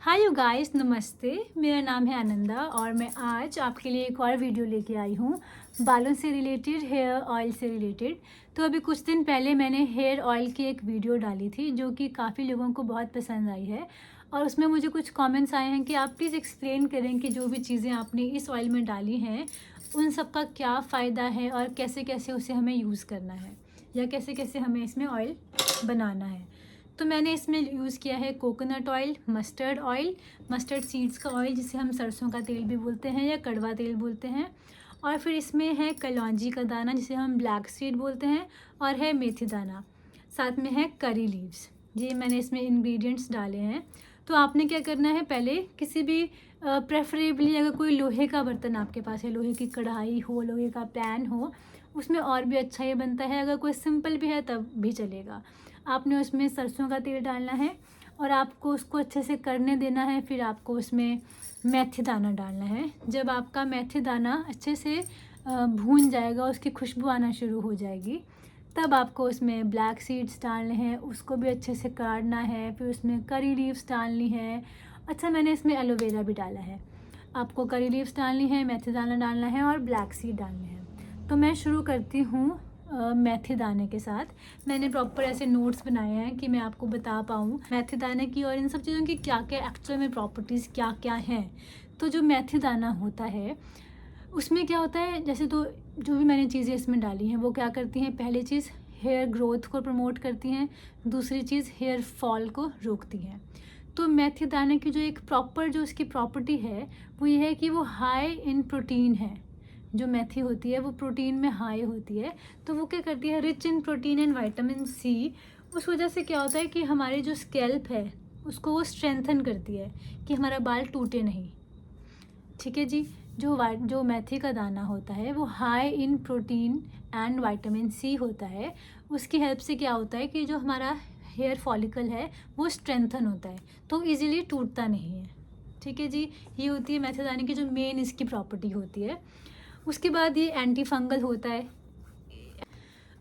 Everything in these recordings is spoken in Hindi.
हाय यू गाइस, नमस्ते। मेरा नाम है आनंदा और मैं आज आपके लिए एक और वीडियो लेके आई हूँ बालों से रिलेटेड, हेयर ऑयल से रिलेटेड। तो अभी कुछ दिन पहले मैंने हेयर ऑयल की एक वीडियो डाली थी जो कि काफ़ी लोगों को बहुत पसंद आई है और उसमें मुझे कुछ कमेंट्स आए हैं कि आप प्लीज़ एक्सप्लेन करें कि जो भी चीज़ें आपने इस ऑयल में डाली हैं उन सब का क्या फ़ायदा है और कैसे कैसे उसे हमें यूज़ करना है या कैसे कैसे हमें इसमें ऑयल बनाना है। तो मैंने इसमें यूज़ किया है कोकोनट ऑयल, मस्टर्ड सीड्स का ऑयल जिसे हम सरसों का तेल भी बोलते हैं या कड़वा तेल बोलते हैं, और फिर इसमें है कलौंजी का दाना जिसे हम ब्लैक सीड बोलते हैं, और है मेथी दाना, साथ में है करी लीव्स। ये मैंने इसमें इंग्रेडिएंट्स डाले हैं। तो आपने क्या करना है, पहले किसी भी प्रेफरेबली अगर कोई लोहे का बर्तन आपके पास है, लोहे की कढ़ाई हो, लोहे का पैन हो, उसमें और भी अच्छा ये बनता है। अगर कोई सिंपल भी है तब भी चलेगा। आपने उसमें सरसों का तेल डालना है और आपको उसको अच्छे से करने देना है। फिर आपको उसमें मेथी दाना डालना है। जब आपका मेथी दाना अच्छे से भून जाएगा, उसकी खुशबू आना शुरू हो जाएगी, तब आपको उसमें ब्लैक सीड्स डालने हैं, उसको भी अच्छे से काटना है। फिर उसमें करी लीव्स डालनी है। अच्छा, मैंने इसमें एलोवेरा भी डाला है। आपको करी लीव्स डालनी है, मेथी दाना डालना है और ब्लैक सीड डालने हैं। तो मैं शुरू करती हूँ मेथी दाने के साथ। मैंने प्रॉपर ऐसे नोट्स बनाए हैं कि मैं आपको बता पाऊँ मेथी दाने की और इन सब चीज़ों की क्या क्या एक्चुअल में प्रॉपर्टीज़ क्या क्या हैं। तो जो मेथी दाना होता है उसमें क्या होता है, जैसे तो जो भी मैंने चीज़ें इसमें डाली हैं वो क्या करती हैं, पहली चीज़ हेयर ग्रोथ को प्रमोट करती हैं, दूसरी चीज़ हेयर फॉल को रोकती हैं। तो मेथी दाने की जो एक प्रॉपर जो उसकी प्रॉपर्टी है वो ये है कि वो हाई इन प्रोटीन है। जो मेथी होती है वो प्रोटीन में हाई होती है। तो वो क्या करती है, rich in protein and vitamin C. उस वजह से क्या होता है कि हमारे जो स्कैल्प है उसको वो स्ट्रेंथन करती है कि हमारा बाल टूटे नहीं। ठीक है जी। जो मेथी का दाना होता है वो high in protein and vitamin C होता है। उसकी हेल्प से क्या होता है कि जो हमारा हेयर फॉलिकल है वो स्ट्रेंथन होता है, तो इजीली टूटता नहीं है। ठीक है जी। ये होती है मेथी दाने की जो मेन इसकी प्रॉपर्टी होती है। उसके बाद ये एंटी फंगल होता है,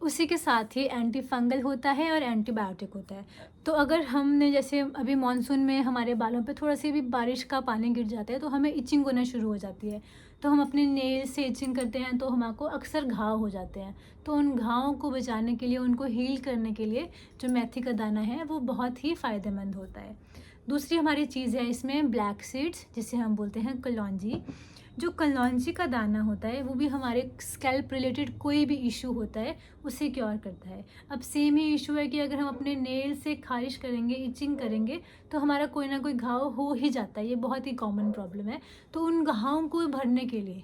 उसी के साथ ही एंटी फंगल होता है और एंटीबायोटिक होता है। तो अगर हमने जैसे अभी मानसून में हमारे बालों पे थोड़ा सी भी बारिश का पानी गिर जाता है तो हमें इचिंग होना शुरू हो जाती है। तो हम अपने नेल से इचिंग करते हैं तो हमको अक्सर घाव हो जाते हैं। तो उन घावों को बचाने के लिए, उनको हील करने के लिए जो मेथी का दाना है वो बहुत ही फ़ायदेमंद होता है। दूसरी हमारी चीज़ है इसमें ब्लैक सीड्स जिसे हम बोलते हैं कलौंजी। जो कलौंजी का दाना होता है वो भी हमारे स्कैल्प रिलेटेड कोई भी इशू होता है उसे क्योर करता है। अब सेम ही इशू है कि अगर हम अपने नेल से खारिश करेंगे, इचिंग करेंगे, तो हमारा कोई ना कोई घाव हो ही जाता है। ये बहुत ही कॉमन प्रॉब्लम है। तो उन घावों को भरने के लिए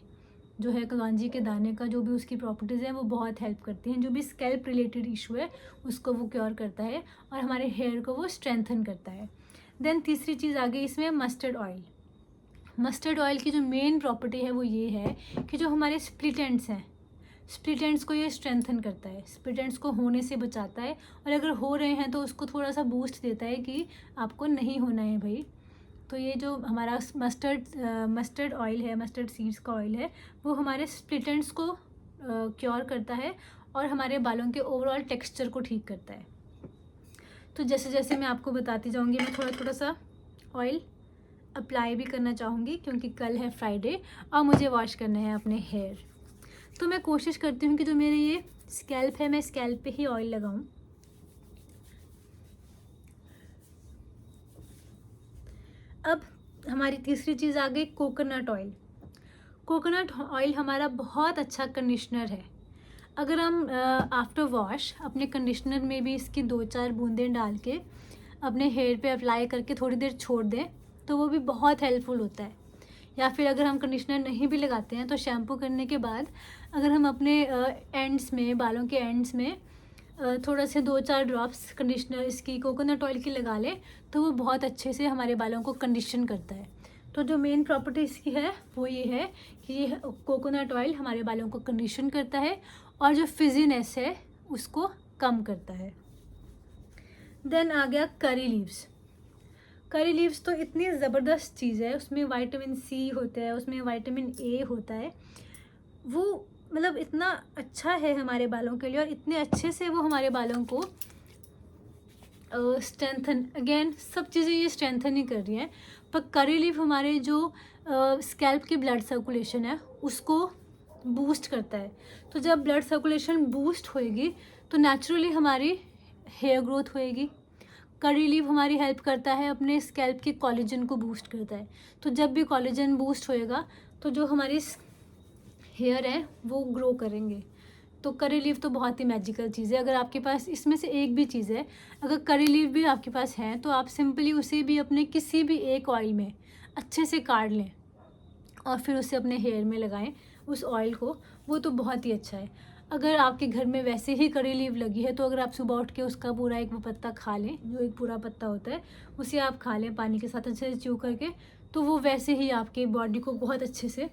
जो है कलौंजी के दाने का जो भी उसकी प्रॉपर्टीज़ हैं वो बहुत हेल्प करती हैं। जो भी स्कैल्प रिलेटेड इशू है उसको वो क्योर करता है और हमारे हेयर को वो स्ट्रेंथन करता है। देन तीसरी चीज़ आ गई इसमें मस्टर्ड ऑयल। मस्टर्ड ऑयल की जो मेन प्रॉपर्टी है वो ये है कि जो हमारे स्प्लिट एंड्स हैं, स्प्लिट एंड्स को ये स्ट्रेंथन करता है, स्प्लिट एंड्स को होने से बचाता है, और अगर हो रहे हैं तो उसको थोड़ा सा बूस्ट देता है कि आपको नहीं होना है भाई। तो ये जो हमारा मस्टर्ड ऑयल है, मस्टर्ड सीड्स का ऑयल है, वो हमारे स्प्लिट एंड्स को क्योर करता है और हमारे बालों के ओवरऑल टेक्सचर को ठीक करता है। तो जैसे जैसे मैं आपको बताती जाऊँगी, मैं थोड़ा थोड़ा सा ऑयल अप्लाई भी करना चाहूँगी क्योंकि कल है फ्राइडे और मुझे वॉश करने हैं अपने हेयर। तो मैं कोशिश करती हूँ कि जो मेरे ये स्कैल्प है मैं स्कैल्प पे ही ऑयल लगाऊँ। अब हमारी तीसरी चीज़ आ गई कोकोनट ऑयल। कोकोनट ऑयल हमारा बहुत अच्छा कंडीशनर है। अगर हम आफ्टर वॉश अपने कंडीशनर में भी इसकी 2-4 बूंदें डाल के अपने हेयर पे अप्लाई करके थोड़ी देर छोड़ दें तो वो भी बहुत हेल्पफुल होता है। या फिर अगर हम कंडीशनर नहीं भी लगाते हैं तो शैम्पू करने के बाद अगर हम अपने एंड्स में, बालों के एंड्स में थोड़ा से 2-4 ड्रॉप्स कंडीशनर इसकी कोकोनट ऑयल की लगा लें तो वो बहुत अच्छे से हमारे बालों को कंडीशन करता है। तो जो मेन प्रॉपर्टी इसकी है वो ये है कि ये कोकोनट ऑयल हमारे बालों को कंडीशन करता है और जो फिजीनेस है उसको कम करता है। देन आ गया करी लीव्स। करी लीव्स तो इतनी ज़बरदस्त चीज़ है, उसमें विटामिन सी होता है, उसमें विटामिन ए होता है। वो मतलब इतना अच्छा है हमारे बालों के लिए और इतने अच्छे से वो हमारे बालों को स्ट्रेंथन, अगेन सब चीज़ें ये स्ट्रेंथन ही कर रही हैं, पर करी लीफ हमारे जो स्कैल्प की ब्लड सर्कुलेशन है उसको बूस्ट करता है। तो जब ब्लड सर्कुलेशन बूस्ट होएगी तो नेचुरली हमारी हेयर ग्रोथ होएगी। करी लीफ हमारी हेल्प करता है, अपने स्कैल्प के कोलेजन को बूस्ट करता है। तो जब भी कोलेजन बूस्ट होएगा तो जो हमारी हेयर है वो ग्रो करेंगे। तो करी लीफ तो बहुत ही मैजिकल चीज़ है। अगर आपके पास इसमें से एक भी चीज़ है, अगर करी लीफ भी आपके पास है तो आप सिंपली उसे भी अपने किसी भी एक ऑयल में अच्छे से काट लें और फिर उसे अपने हेयर में लगाएं उस ऑयल को, वो तो बहुत ही अच्छा है। अगर आपके घर में वैसे ही करी लीफ लगी है तो अगर आप सुबह उठ के उसका पूरा एक वो पत्ता खा लें, जो एक पूरा पत्ता होता है उसे आप खा लें पानी के साथ अच्छे से च्यू करके, तो वो वैसे ही आपके बॉडी को बहुत अच्छे से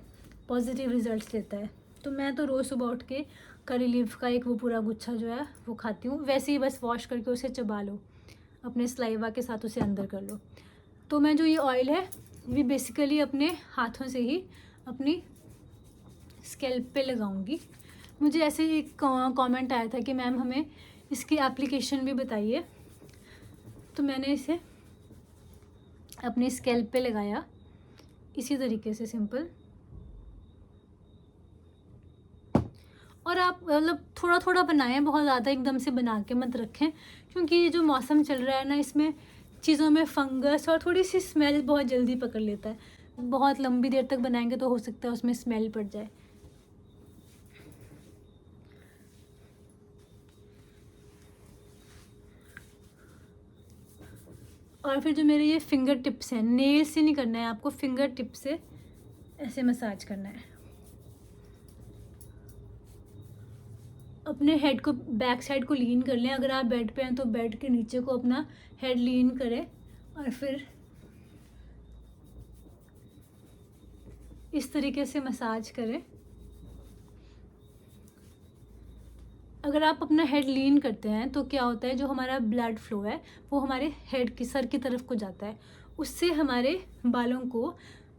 पॉजिटिव रिजल्ट्स देता है। तो मैं तो रोज़ सुबह उठ के करी लीफ का एक वो पूरा गुच्छा जो है वो खाती हूँ। वैसे ही बस वॉश करके उसे चबा लो, अपने सलाइवा के साथ उसे अंदर कर लो। तो मैं जो ये ऑयल है ये बेसिकली अपने हाथों से ही अपनी स्कैल्प पे लगाऊंगी। मुझे ऐसे एक कमेंट आया था कि मैम हमें इसकी एप्लीकेशन भी बताइए, तो मैंने इसे अपनी स्कैल्प पे लगाया इसी तरीके से सिंपल। और आप मतलब थोड़ा थोड़ा बनाएं, बहुत ज़्यादा एकदम से बना के मत रखें, क्योंकि ये जो मौसम चल रहा है ना इसमें चीज़ों में फंगस और थोड़ी सी स्मेल बहुत जल्दी पकड़ लेता है। बहुत लंबी देर तक बनाएंगे तो हो सकता है उसमें स्मेल पड़ जाए। और फिर जो मेरे ये फिंगर टिप्स हैं, नेल से नहीं करना है आपको, फिंगर टिप से ऐसे मसाज करना है। अपने हेड को बैक साइड को लीन कर लें। अगर आप बेड पे हैं तो बेड के नीचे को अपना हेड लीन करें और फिर इस तरीके से मसाज करें। अगर आप अपना हेड लीन करते हैं तो क्या होता है, जो हमारा ब्लड फ्लो है वो हमारे हेड की सर की तरफ को जाता है, उससे हमारे बालों को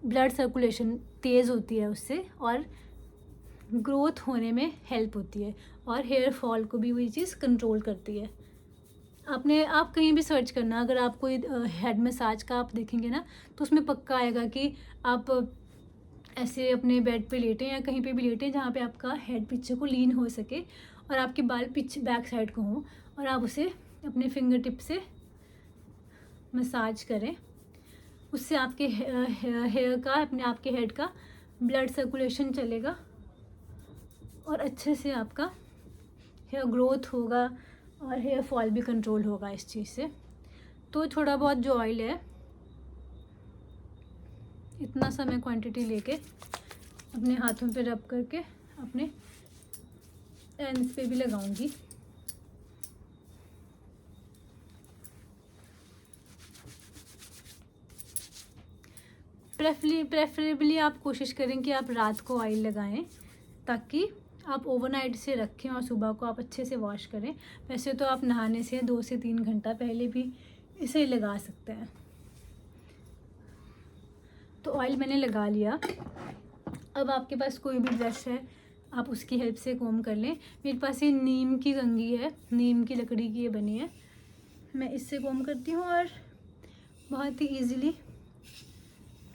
ब्लड सर्कुलेशन तेज़ होती है उससे, और ग्रोथ होने में हेल्प होती है, और हेयर फॉल को भी वही चीज़ कंट्रोल करती है। आप कहीं भी सर्च करना, अगर आप कोई हेड मसाज का आप देखेंगे ना तो उसमें पक्का आएगा कि आप ऐसे अपने बेड पे लेटें या कहीं पे भी लेटें जहाँ पे आपका हेड पीछे को लीन हो सके और आपके बाल पीछे बैक साइड को हों, और आप उसे अपने फिंगर टिप से मसाज करें। उससे आपके हेयर का, अपने आपके हेड का ब्लड सर्कुलेशन चलेगा और अच्छे से आपका हेयर ग्रोथ होगा और हेयर फॉल भी कंट्रोल होगा इस चीज़ से। तो थोड़ा बहुत जो ऑयल है इतना सा मैं क्वांटिटी लेके अपने हाथों पे रब करके अपने एंड्स पे भी लगाऊंगी। प्रेफरेबली आप कोशिश करें कि आप रात को ऑयल लगाएं, ताकि आप ओवरनाइट से रखें और सुबह को आप अच्छे से वॉश करें। वैसे तो आप नहाने से 2 से 3 घंटा पहले भी इसे लगा सकते हैं। तो ऑयल मैंने लगा लिया। अब आपके पास कोई भी ब्रश है आप उसकी हेल्प से कोम कर लें। मेरे पास ये नीम की कंघी है, नीम की लकड़ी की ये बनी है, मैं इससे कोम करती हूँ और बहुत ही ईजीली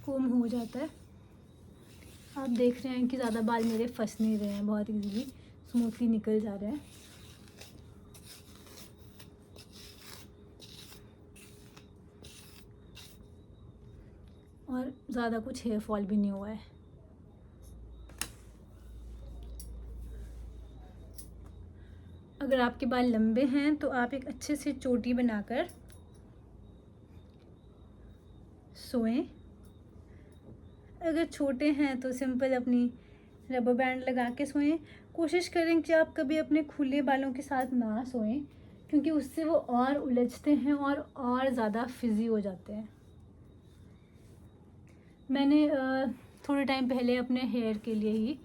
कोम हो जाता है। आप देख रहे हैं कि ज़्यादा बाल मेरे फंस नहीं रहे हैं, बहुत ईजीली स्मूथली निकल जा रहे हैं। और ज़्यादा कुछ हेयर फॉल भी नहीं हुआ है। अगर आपके बाल लंबे हैं तो आप एक अच्छे से चोटी बनाकर सोएं। अगर छोटे हैं तो सिंपल अपनी रबर बैंड लगा के सोएं। कोशिश करें कि आप कभी अपने खुले बालों के साथ ना सोएं, क्योंकि उससे वो और उलझते हैं और ज़्यादा फिज़ी हो जाते हैं। मैंने थोड़े टाइम पहले अपने हेयर के लिए ही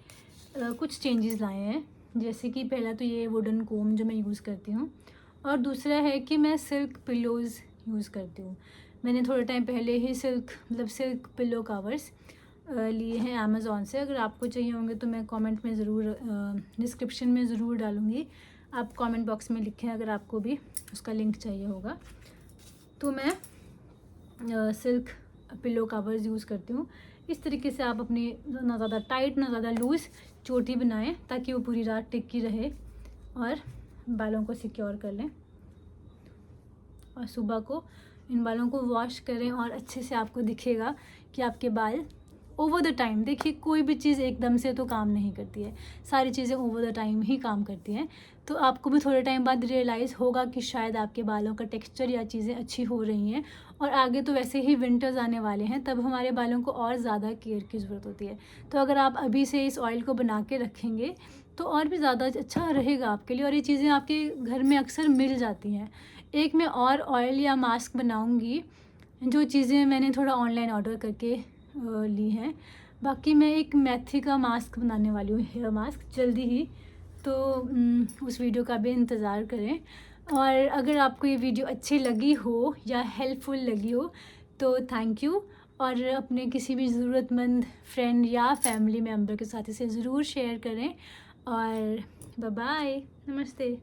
कुछ चेंजेस लाए हैं, जैसे कि पहला तो ये वुडन कोम जो मैं यूज़ करती हूँ, और दूसरा है कि मैं सिल्क पिलोज़ यूज़ करती हूँ। मैंने थोड़े टाइम पहले ही सिल्क पिलो कवर्स लिए हैं अमेज़ॉन से। अगर आपको चाहिए होंगे तो मैं कमेंट में ज़रूर डिस्क्रिप्शन में ज़रूर डालूँगी, आप कमेंट बॉक्स में लिखें अगर आपको भी उसका लिंक चाहिए होगा। तो मैं सिल्क पिलो कवर्स यूज़ करती हूँ। इस तरीके से आप अपनी ना ज़्यादा टाइट ना ज़्यादा लूज़ चोटी बनाएं ताकि वो पूरी रात टिकी रहे और बालों को सिक्योर कर लें। और सुबह को इन बालों को वॉश करें और अच्छे से आपको दिखेगा कि आपके बाल ओवर द टाइम, देखिए कोई भी चीज़ एकदम से तो काम नहीं करती है, सारी चीज़ें ओवर द टाइम ही काम करती हैं। तो आपको भी थोड़े टाइम बाद रियलाइज़ होगा कि शायद आपके बालों का टेक्सचर या चीज़ें अच्छी हो रही हैं। और आगे तो वैसे ही विंटर्स आने वाले हैं, तब हमारे बालों को और ज़्यादा केयर की ज़रूरत होती है। तो अगर आप अभी से इस ऑयल को बना के रखेंगे तो और भी ज़्यादा अच्छा रहेगा आपके लिए। और ये चीज़ें आपके घर में अक्सर मिल जाती हैं। एक मैं और ऑयल या मास्क बनाऊँगी, जो चीज़ें मैंने थोड़ा ऑनलाइन ऑर्डर करके ली हैं। बाकी मैं एक मेथी का मास्क बनाने वाली हूँ, हेयर मास्क, जल्दी ही। तो उस वीडियो का भी इंतज़ार करें। और अगर आपको ये वीडियो अच्छी लगी हो या हेल्पफुल लगी हो तो थैंक यू। और अपने किसी भी ज़रूरतमंद फ्रेंड या फैमिली मेम्बर के साथ इसे ज़रूर शेयर करें। और बाय बाय, नमस्ते।